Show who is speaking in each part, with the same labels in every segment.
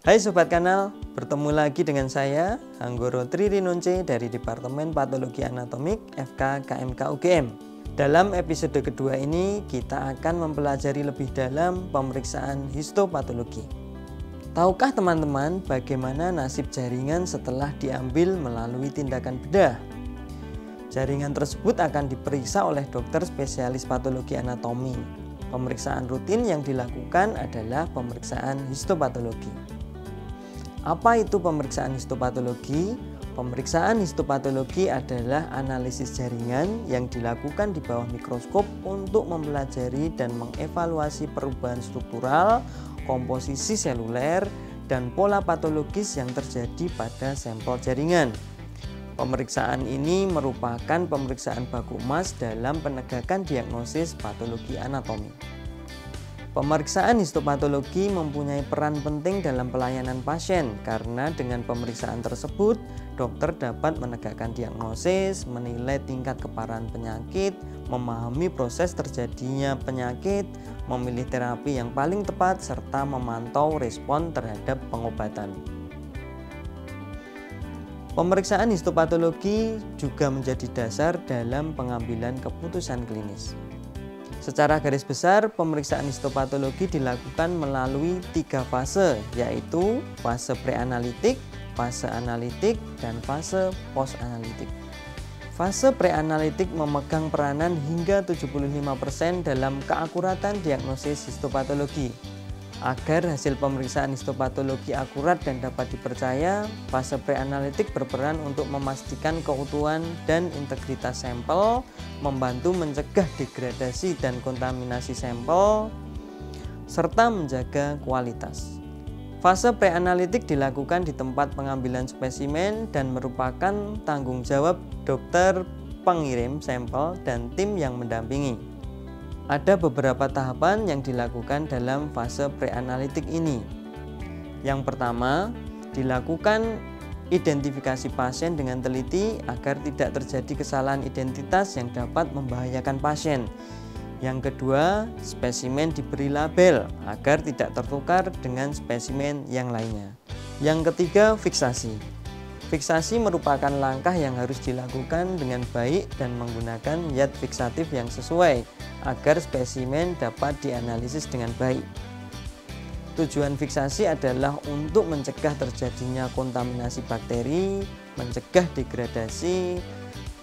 Speaker 1: Hai Sobat Kanal, bertemu lagi dengan saya Anggoro Tririnonce dari Departemen Patologi Anatomik FK KMK UGM. Dalam episode kedua ini kita akan mempelajari lebih dalam pemeriksaan histopatologi. Tahukah teman-teman bagaimana nasib jaringan setelah diambil melalui tindakan bedah? Jaringan tersebut akan diperiksa oleh dokter spesialis patologi anatomi. Pemeriksaan rutin yang dilakukan adalah pemeriksaan histopatologi. Apa itu pemeriksaan histopatologi? Pemeriksaan histopatologi adalah analisis jaringan yang dilakukan di bawah mikroskop untuk mempelajari dan mengevaluasi perubahan struktural, komposisi seluler, dan pola patologis yang terjadi pada sampel jaringan. Pemeriksaan ini merupakan pemeriksaan baku emas dalam penegakan diagnosis patologi anatomi. Pemeriksaan histopatologi mempunyai peran penting dalam pelayanan pasien karena dengan pemeriksaan tersebut dokter dapat menegakkan diagnosis, menilai tingkat keparahan penyakit, memahami proses terjadinya penyakit, memilih terapi yang paling tepat, serta memantau respon terhadap pengobatan. Pemeriksaan histopatologi juga menjadi dasar dalam pengambilan keputusan klinis. Secara garis besar, pemeriksaan histopatologi dilakukan melalui 3 fase, yaitu fase preanalitik, fase analitik, dan fase post-analitik. Fase preanalitik memegang peranan hingga 75% dalam keakuratan diagnosis histopatologi. Agar hasil pemeriksaan histopatologi akurat dan dapat dipercaya, fase preanalitik berperan untuk memastikan keutuhan dan integritas sampel, membantu mencegah degradasi dan kontaminasi sampel, serta menjaga kualitas. Fase preanalitik dilakukan di tempat pengambilan spesimen dan merupakan tanggung jawab dokter pengirim sampel dan tim yang mendampingi. Ada beberapa tahapan yang dilakukan dalam fase preanalitik ini. Yang pertama, dilakukan identifikasi pasien dengan teliti agar tidak terjadi kesalahan identitas yang dapat membahayakan pasien. Yang kedua, spesimen diberi label agar tidak tertukar dengan spesimen yang lainnya. Yang ketiga, fiksasi. Fiksasi merupakan langkah yang harus dilakukan dengan baik dan menggunakan yard fiksatif yang sesuai agar spesimen dapat dianalisis dengan baik. Tujuan fiksasi adalah untuk mencegah terjadinya kontaminasi bakteri, mencegah degradasi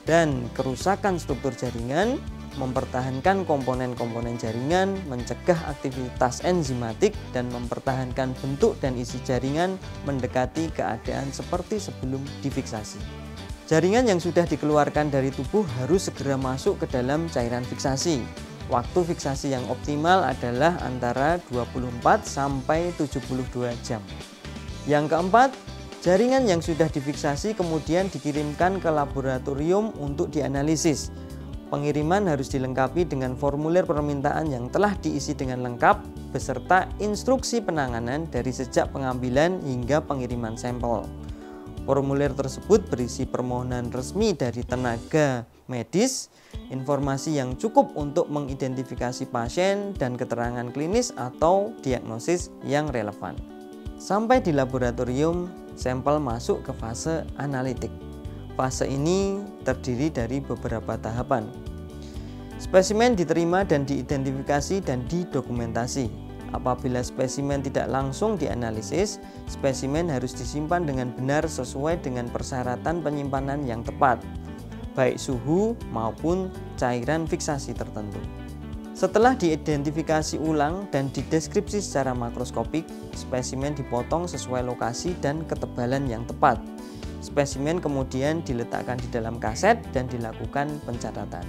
Speaker 1: dan kerusakan struktur jaringan, mempertahankan komponen-komponen jaringan, mencegah aktivitas enzimatik, dan mempertahankan bentuk dan isi jaringan mendekati keadaan seperti sebelum difiksasi. Jaringan yang sudah dikeluarkan dari tubuh harus segera masuk ke dalam cairan fiksasi. Waktu fiksasi yang optimal adalah antara 24 sampai 72 jam. Yang keempat, jaringan yang sudah difiksasi kemudian dikirimkan ke laboratorium untuk dianalisis. Pengiriman harus dilengkapi dengan formulir permintaan yang telah diisi dengan lengkap beserta instruksi penanganan dari sejak pengambilan hingga pengiriman sampel. Formulir tersebut berisi permohonan resmi dari tenaga medis, informasi yang cukup untuk mengidentifikasi pasien, dan keterangan klinis atau diagnosis yang relevan. Sampai di laboratorium, sampel masuk ke fase analitik. Fase ini terdiri dari beberapa tahapan. Spesimen diterima dan diidentifikasi dan didokumentasi. Apabila spesimen tidak langsung dianalisis, spesimen harus disimpan dengan benar sesuai dengan persyaratan penyimpanan yang tepat, baik suhu maupun cairan fiksasi tertentu. Setelah diidentifikasi ulang dan dideskripsi secara makroskopik, spesimen dipotong sesuai lokasi dan ketebalan yang tepat. Spesimen kemudian diletakkan di dalam kaset dan dilakukan pencatatan.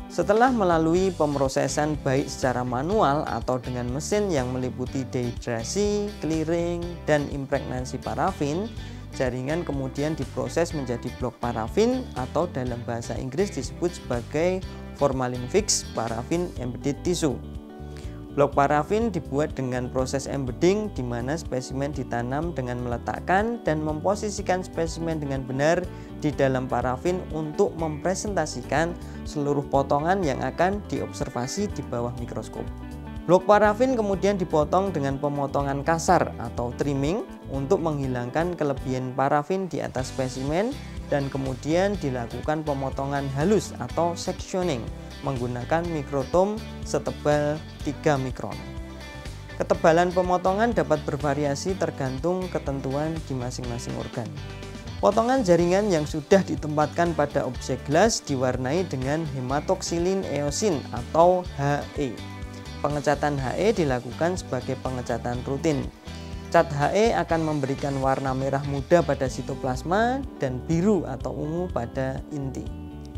Speaker 1: Setelah melalui pemrosesan baik secara manual atau dengan mesin yang meliputi dehidrasi, clearing, dan impregnasi parafin, jaringan kemudian diproses menjadi blok parafin atau dalam bahasa Inggris disebut sebagai formalin fix paraffin embedded tissue. Blok parafin dibuat dengan proses embedding di mana spesimen ditanam dengan meletakkan dan memposisikan spesimen dengan benar di dalam parafin untuk mempresentasikan seluruh potongan yang akan diobservasi di bawah mikroskop. Blok parafin kemudian dipotong dengan pemotongan kasar atau trimming untuk menghilangkan kelebihan parafin di atas spesimen dan kemudian dilakukan pemotongan halus atau sectioning menggunakan mikrotom setebal 3 mikron. Ketebalan pemotongan dapat bervariasi tergantung ketentuan di masing-masing organ. Potongan jaringan yang sudah ditempatkan pada objek gelas diwarnai dengan hematoksilin eosin atau He. Pengecatan He dilakukan sebagai pengecatan rutin. Cat He akan memberikan warna merah muda pada sitoplasma dan biru atau ungu pada inti.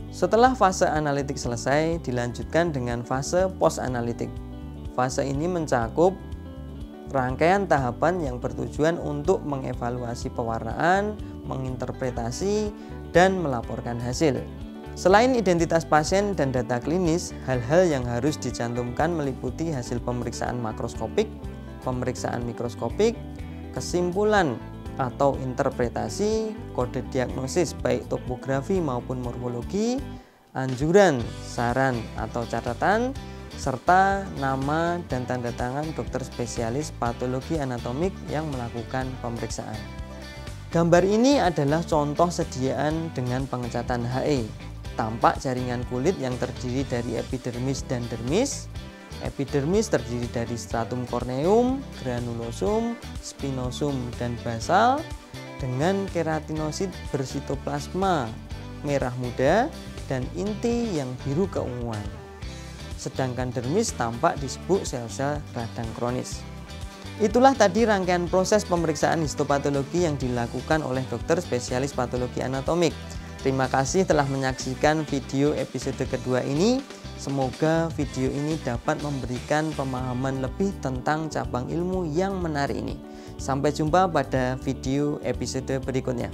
Speaker 1: Setelah fase analitik selesai, dilanjutkan dengan fase post-analitik. Fase ini mencakup rangkaian tahapan yang bertujuan untuk mengevaluasi pewarnaan, menginterpretasi, dan melaporkan hasil. Selain identitas pasien dan data klinis, hal-hal yang harus dicantumkan meliputi hasil pemeriksaan makroskopik, pemeriksaan mikroskopik, kesimpulan atau interpretasi, kode diagnosis baik topografi maupun morfologi, anjuran, saran atau catatan, serta nama dan tanda tangan dokter spesialis patologi anatomik yang melakukan pemeriksaan. Gambar ini adalah contoh sediaan dengan pengecatan He. Tampak jaringan kulit yang terdiri dari epidermis dan dermis. Epidermis terdiri dari stratum corneum, granulosum, spinosum, dan basal dengan keratinosit bersitoplasma merah muda dan inti yang biru keunguan. Sedangkan dermis tampak disebut sel-sel radang kronis. Itulah tadi rangkaian proses pemeriksaan histopatologi yang dilakukan oleh dokter spesialis patologi anatomik. Terima kasih telah menyaksikan video episode kedua ini. Semoga video ini dapat memberikan pemahaman lebih tentang cabang ilmu yang menarik ini. Sampai jumpa pada video episode berikutnya.